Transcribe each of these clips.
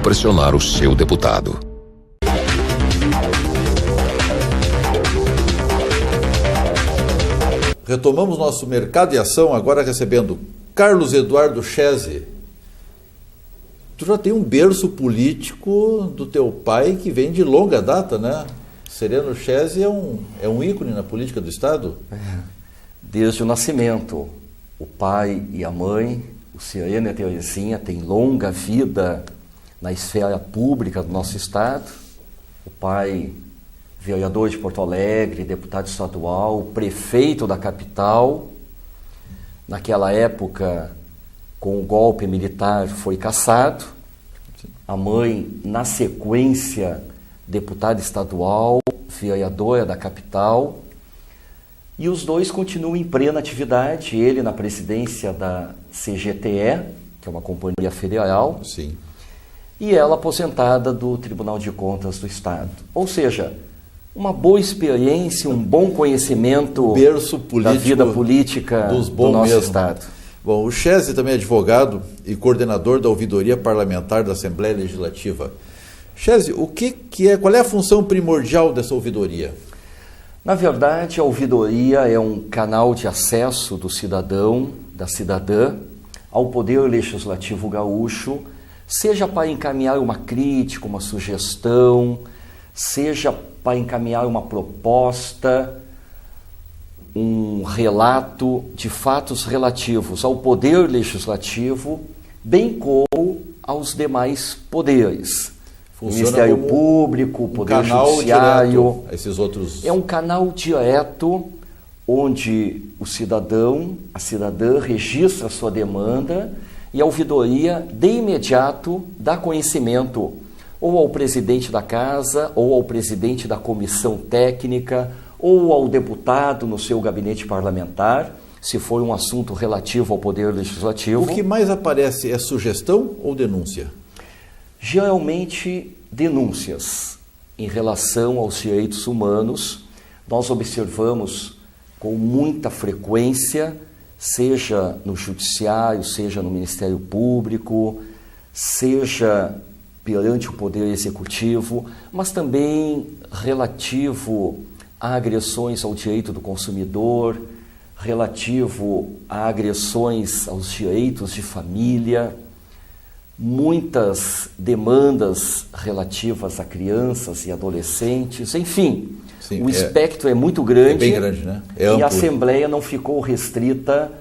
pressionar o seu deputado. Retomamos nosso Mercado e Ação, agora recebendo Carlos Eduardo Chese. Tu já tem um berço político do teu pai que vem de longa data, né? Sereno Chese é um ícone na política do Estado? Desde o nascimento. O pai e a mãe, o Sereno e a Terezinha, têm longa vida na esfera pública do nosso Estado. O pai, vereador de Porto Alegre, deputado estadual, prefeito da capital. Naquela época, com o golpe militar, foi cassado. A mãe, na sequência, deputada estadual, vereadora da capital. E os dois continuam em plena atividade, ele na presidência da CGTE, que é uma companhia federal, Sim. E ela aposentada do Tribunal de Contas do Estado. Ou seja, uma boa experiência, um bom conhecimento Berço político da vida política do nosso mesmo. Estado. Bom, o Chese também é advogado e coordenador da ouvidoria parlamentar da Assembleia Legislativa. Chese, qual é a função primordial dessa ouvidoria? Na verdade, a ouvidoria é um canal de acesso do cidadão, da cidadã, ao Poder Legislativo gaúcho, seja para encaminhar uma crítica, uma sugestão, seja para encaminhar uma proposta, um relato de fatos relativos ao Poder Legislativo, bem como aos demais poderes. Ministério Público, Poder Judiciário. Esses outros... É um canal direto onde o cidadão, a cidadã registra a sua demanda e a ouvidoria de imediato dá conhecimento ou ao presidente da casa, ou ao presidente da comissão técnica, ou ao deputado no seu gabinete parlamentar, se for um assunto relativo ao Poder Legislativo. O que mais aparece é sugestão ou denúncia? Geralmente, denúncias em relação aos direitos humanos. Nós observamos com muita frequência, seja no Judiciário, seja no Ministério Público, seja perante o Poder Executivo, mas também relativo a agressões ao direito do consumidor, relativo a agressões aos direitos de família, muitas demandas relativas a crianças e adolescentes, enfim, o espectro é muito grande, é bem grande, né? E a Assembleia não ficou restrita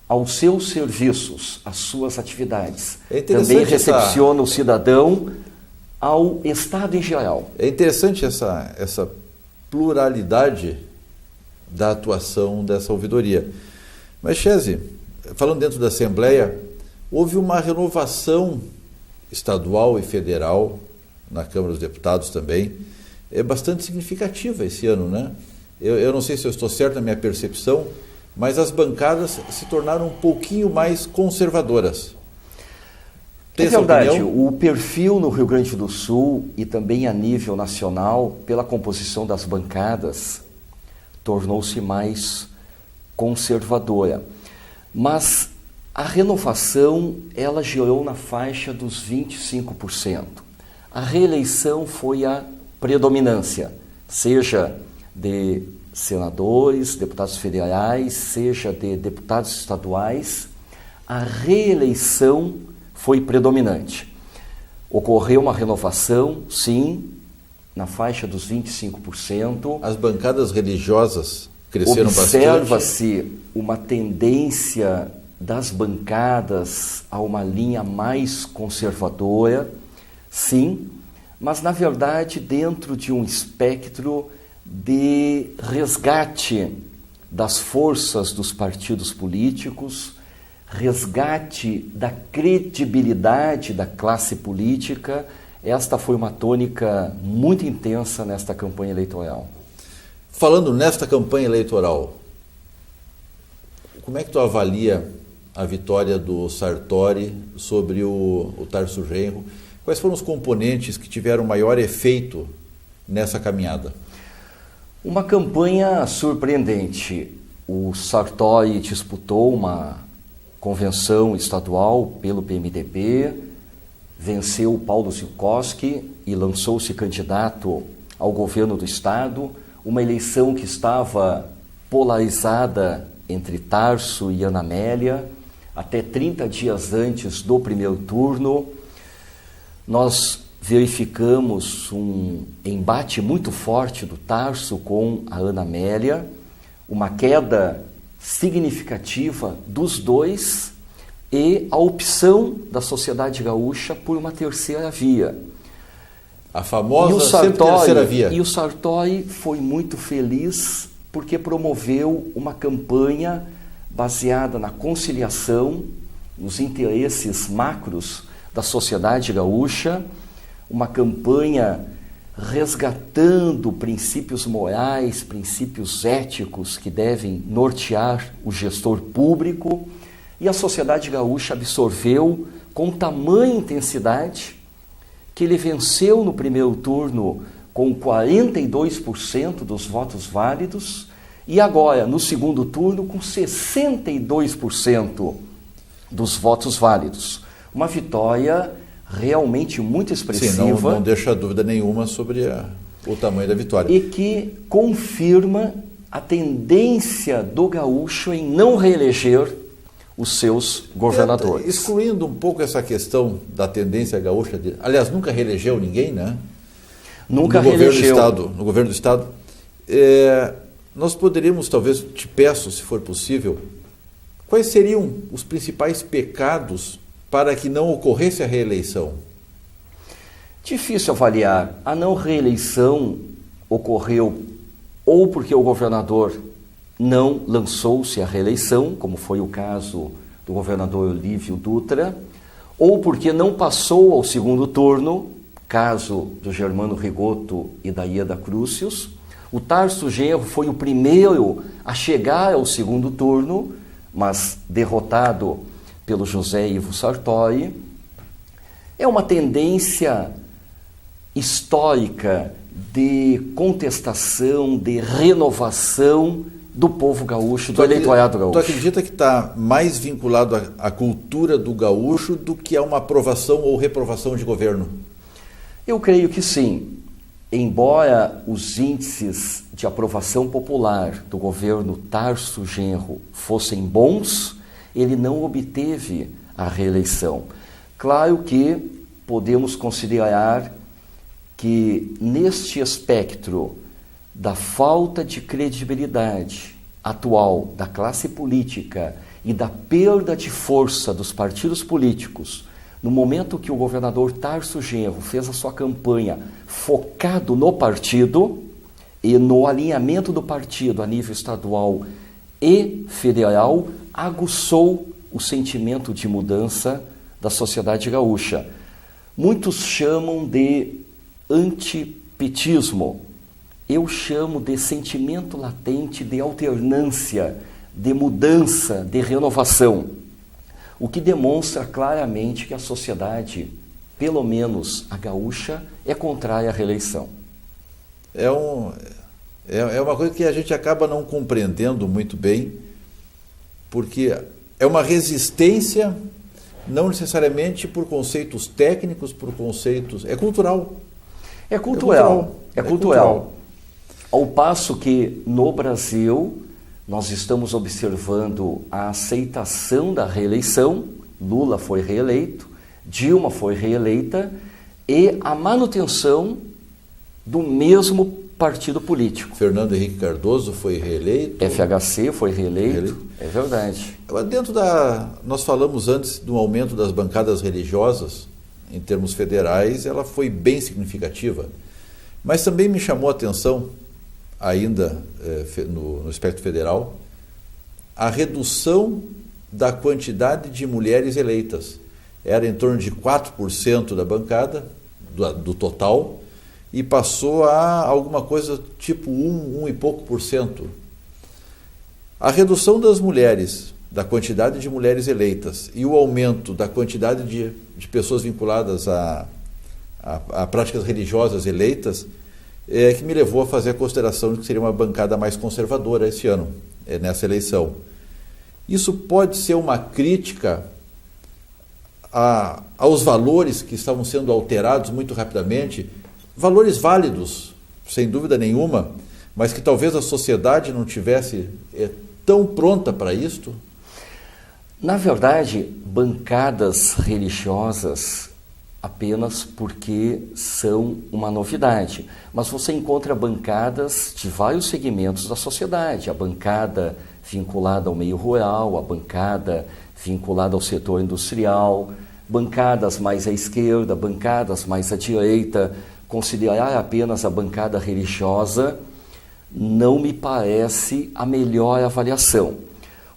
aos seus serviços, às suas atividades. Também recepciona o cidadão ao Estado em geral. É interessante essa pluralidade da atuação dessa ouvidoria. Mas, Chese, falando dentro da Assembleia, houve uma renovação estadual e federal, na Câmara dos Deputados também, é bastante significativa esse ano, né? Eu não sei se eu estou certo na minha percepção, mas as bancadas se tornaram um pouquinho mais conservadoras. É verdade, o perfil no Rio Grande do Sul e também a nível nacional, pela composição das bancadas, tornou-se mais conservadora. Mas a renovação, ela girou na faixa dos 25%. A reeleição foi a predominância, seja de senadores, deputados federais, seja de deputados estaduais, a reeleição foi predominante. Ocorreu uma renovação, sim, na faixa dos 25%. As bancadas religiosas cresceram bastante. Observa-se uma tendência das bancadas a uma linha mais conservadora, sim, mas na verdade dentro de um espectro de resgate das forças dos partidos políticos, resgate da credibilidade da classe política. Esta foi uma tônica muito intensa nesta campanha eleitoral. Falando nesta campanha eleitoral, como é que tu avalia a vitória do Sartori sobre o Tarso Genro? Quais foram os componentes que tiveram maior efeito nessa caminhada? Uma campanha surpreendente. O Sartori disputou uma convenção estadual pelo PMDB, venceu o Paulo Zilkowski e lançou-se candidato ao governo do Estado, uma eleição que estava polarizada entre Tarso e Ana Amélia, até 30 dias antes do primeiro turno. Nós verificamos um embate muito forte do Tarso com a Ana Amélia, uma queda significativa dos dois e a opção da sociedade gaúcha por uma terceira via. A famosa sempre terceira via. E o Sartori foi muito feliz porque promoveu uma campanha baseada na conciliação, nos interesses macros da sociedade gaúcha, uma campanha resgatando princípios morais, princípios éticos que devem nortear o gestor público, e a sociedade gaúcha absorveu com tamanha intensidade que ele venceu no primeiro turno com 42% dos votos válidos e agora, no segundo turno, com 62% dos votos válidos. Uma vitória realmente muito expressiva. Sim, não deixa dúvida nenhuma sobre o tamanho da vitória. E que confirma a tendência do gaúcho em não reeleger os seus governadores. Excluindo um pouco essa questão da tendência gaúcha, aliás, nunca reelegeu ninguém, né? Nunca reelegeu. No governo do Estado. Nós poderíamos, talvez, te peço, se for possível, quais seriam os principais pecados para que não ocorresse a reeleição? Difícil avaliar. A não reeleição ocorreu ou porque o governador não lançou-se à reeleição, como foi o caso do governador Olívio Dutra, ou porque não passou ao segundo turno, caso do Germano Rigoto e da Ieda Crucius. O Tarso Genro foi o primeiro a chegar ao segundo turno, mas derrotado pelo José Ivo Sartori. É uma tendência histórica de contestação, de renovação do povo gaúcho, do eleitorado gaúcho. Tu acredita que está mais vinculado à cultura do gaúcho do que a uma aprovação ou reprovação de governo? Eu creio que sim. Embora os índices de aprovação popular do governo Tarso Genro fossem bons, ele não obteve a reeleição. Claro que podemos considerar que neste espectro da falta de credibilidade atual da classe política e da perda de força dos partidos políticos, no momento que o governador Tarso Genro fez a sua campanha focado no partido e no alinhamento do partido a nível estadual e federal, aguçou o sentimento de mudança da sociedade gaúcha. Muitos chamam de antipetismo. Eu chamo de sentimento latente de alternância, de mudança, de renovação. O que demonstra claramente que a sociedade, pelo menos a gaúcha, é contrária à reeleição. É uma coisa que a gente acaba não compreendendo muito bem, porque é uma resistência, não necessariamente por conceitos técnicos, por conceitos... É cultural. É cultural. Ao passo que, no Brasil, nós estamos observando a aceitação da reeleição, Lula foi reeleito, Dilma foi reeleita, e a manutenção do mesmo partido político. Fernando Henrique Cardoso foi reeleito. FHC foi reeleito. É verdade. Nós falamos antes do aumento das bancadas religiosas, em termos federais, ela foi bem significativa. Mas também me chamou a atenção, ainda no espectro federal, a redução da quantidade de mulheres eleitas. Era em torno de 4% da bancada, do total, e passou a alguma coisa tipo 1 e pouco por cento. A redução das mulheres, da quantidade de mulheres eleitas, e o aumento da quantidade de pessoas vinculadas a práticas religiosas eleitas, que me levou a fazer a consideração de que seria uma bancada mais conservadora esse ano, nessa eleição. Isso pode ser uma crítica aos valores que estavam sendo alterados muito rapidamente, valores válidos, sem dúvida nenhuma, mas que talvez a sociedade não tivesse tão pronta para isto? Na verdade, bancadas religiosas apenas porque são uma novidade, mas você encontra bancadas de vários segmentos da sociedade, a bancada vinculada ao meio rural, a bancada vinculada ao setor industrial, bancadas mais à esquerda, bancadas mais à direita. Considerar apenas a bancada religiosa não me parece a melhor avaliação.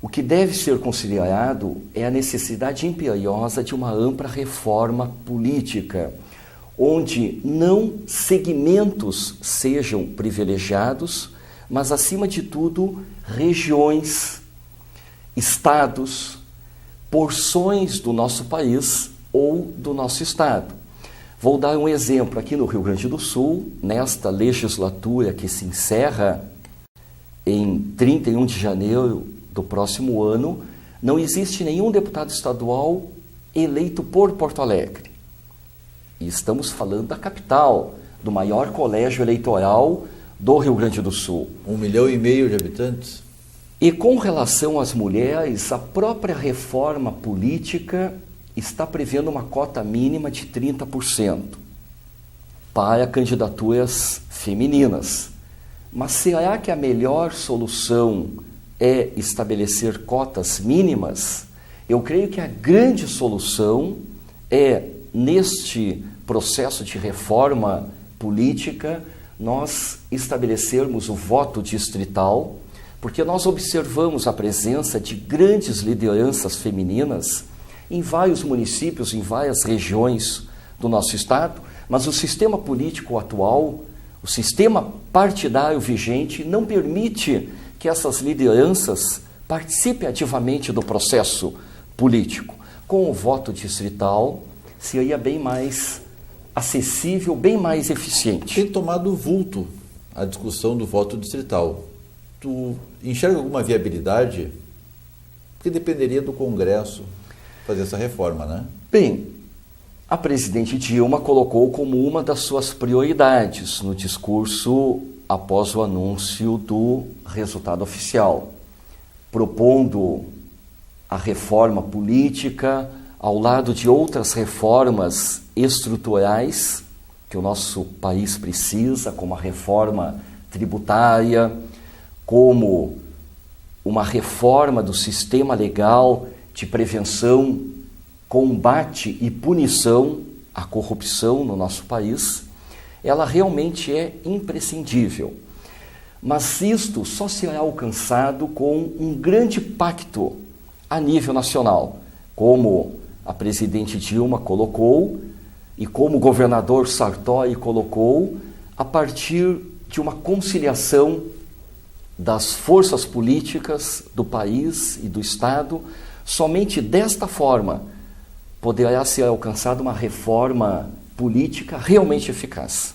O que deve ser considerado é a necessidade imperiosa de uma ampla reforma política, onde não segmentos sejam privilegiados, mas, acima de tudo, regiões, estados, porções do nosso país ou do nosso estado. Vou dar um exemplo aqui no Rio Grande do Sul, nesta legislatura que se encerra em 31 de janeiro do próximo ano, não existe nenhum deputado estadual eleito por Porto Alegre. E estamos falando da capital, do maior colégio eleitoral do Rio Grande do Sul. 1,5 milhão de habitantes. E com relação às mulheres, a própria reforma política está prevendo uma cota mínima de 30% para candidaturas femininas. Mas será que a melhor solução é estabelecer cotas mínimas? Eu creio que a grande solução é, neste processo de reforma política, nós estabelecermos o voto distrital, porque nós observamos a presença de grandes lideranças femininas em vários municípios, em várias regiões do nosso estado, mas o sistema político atual, o sistema partidário vigente, não permite que essas lideranças participem ativamente do processo político. Com o voto distrital, seria bem mais acessível, bem mais eficiente. Tem tomado vulto a discussão do voto distrital. Tu enxerga alguma viabilidade? Porque dependeria do Congresso fazer essa reforma, né? Bem, a presidente Dilma colocou como uma das suas prioridades no discurso após o anúncio do resultado oficial, propondo a reforma política ao lado de outras reformas estruturais que o nosso país precisa, como a reforma tributária, como uma reforma do sistema legal de prevenção, combate e punição à corrupção no nosso país. Ela realmente é imprescindível. Mas isto só será alcançado com um grande pacto a nível nacional, como a presidente Dilma colocou e como o governador Sartori colocou, a partir de uma conciliação das forças políticas do país e do Estado. Somente desta forma poderá ser alcançada uma reforma política realmente eficaz.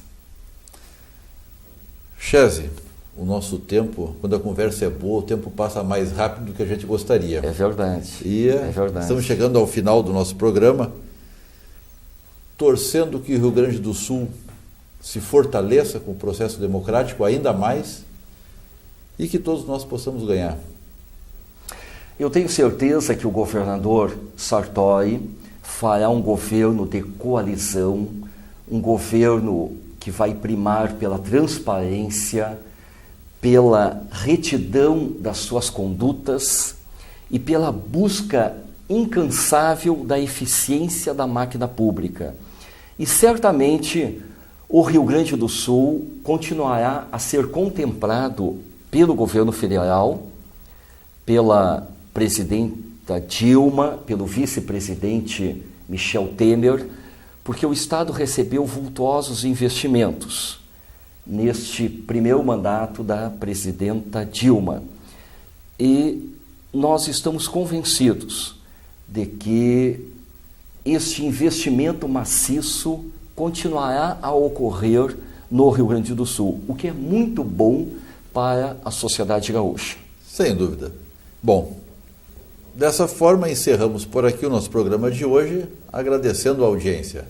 Chese, o nosso tempo, quando a conversa é boa, o tempo passa mais rápido do que a gente gostaria. É verdade. E estamos chegando ao final do nosso programa, torcendo que o Rio Grande do Sul se fortaleça com o processo democrático ainda mais e que todos nós possamos ganhar. Eu tenho certeza que o governador Sartori fará um governo de coalizão, um governo que vai primar pela transparência, pela retidão das suas condutas e pela busca incansável da eficiência da máquina pública. E certamente o Rio Grande do Sul continuará a ser contemplado pelo governo federal, pela presidenta Dilma, pelo vice-presidente Michel Temer, porque o Estado recebeu vultuosos investimentos neste primeiro mandato da presidenta Dilma. E nós estamos convencidos de que este investimento maciço continuará a ocorrer no Rio Grande do Sul, o que é muito bom para a sociedade gaúcha. Sem dúvida. Bom, dessa forma encerramos por aqui o nosso programa de hoje, agradecendo a audiência.